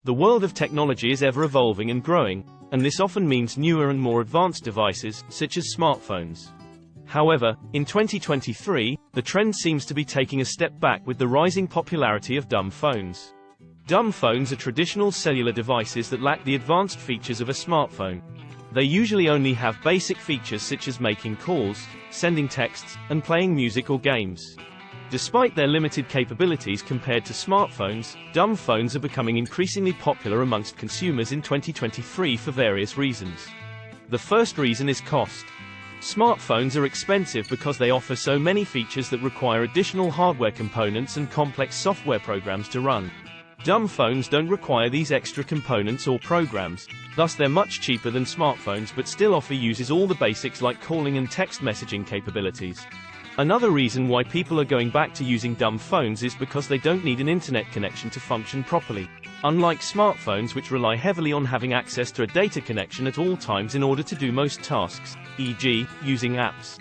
The world of technology is ever evolving and growing, and this often means newer and more advanced devices, such as smartphones. However, in 2023, the trend seems to be taking a step back with the rising popularity of dumb phones. Dumb phones are traditional cellular devices that lack the advanced features of a smartphone. They usually only have basic features such as making calls, sending texts, and playing music or games. Despite their limited capabilities compared to smartphones, dumb phones are becoming increasingly popular amongst consumers in 2023 for various reasons. The first reason is cost. Smartphones are expensive because they offer so many features that require additional hardware components and complex software programs to run. Dumb phones don't require these extra components or programs, thus they're much cheaper than smartphones but still offer users all the basics like calling and text messaging capabilities. Another reason why people are going back to using dumb phones is because they don't need an internet connection to function properly. Unlike smartphones, which rely heavily on having access to a data connection at all times in order to do most tasks, e.g., using apps.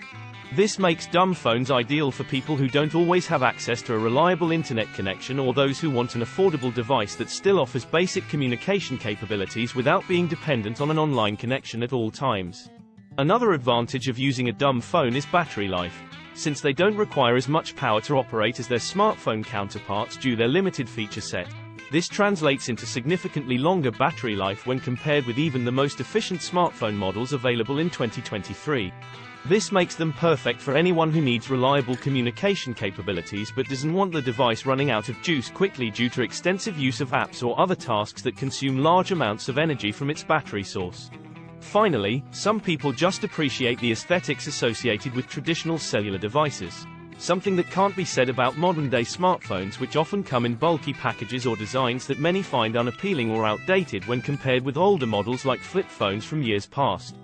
This makes dumb phones ideal for people who don't always have access to a reliable internet connection or those who want an affordable device that still offers basic communication capabilities without being dependent on an online connection at all times. Another advantage of using a dumb phone is battery life. Since they don't require as much power to operate as their smartphone counterparts due to their limited feature set. This translates into significantly longer battery life when compared with even the most efficient smartphone models available in 2023. This makes them perfect for anyone who needs reliable communication capabilities but doesn't want the device running out of juice quickly due to extensive use of apps or other tasks that consume large amounts of energy from its battery source. Finally, some people just appreciate the aesthetics associated with traditional cellular devices. Something that can't be said about modern-day smartphones, which often come in bulky packages or designs that many find unappealing or outdated when compared with older models like flip phones from years past.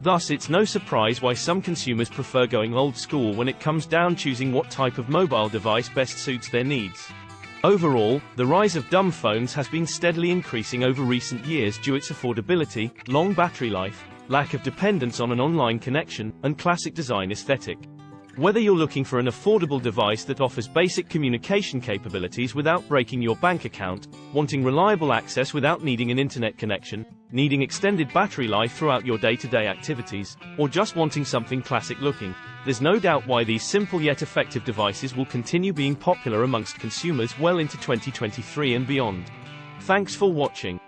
Thus, it's no surprise why some consumers prefer going old school when it comes down choosing what type of mobile device best suits their needs. Overall, the rise of dumb phones has been steadily increasing over recent years due to its affordability, long battery life, lack of dependence on an online connection, and classic design aesthetic. Whether you're looking for an affordable device that offers basic communication capabilities without breaking your bank account, wanting reliable access without needing an internet connection, needing extended battery life throughout your day-to-day activities, or just wanting something classic looking, there's no doubt why these simple yet effective devices will continue being popular amongst consumers well into 2023 and beyond. Thanks for watching.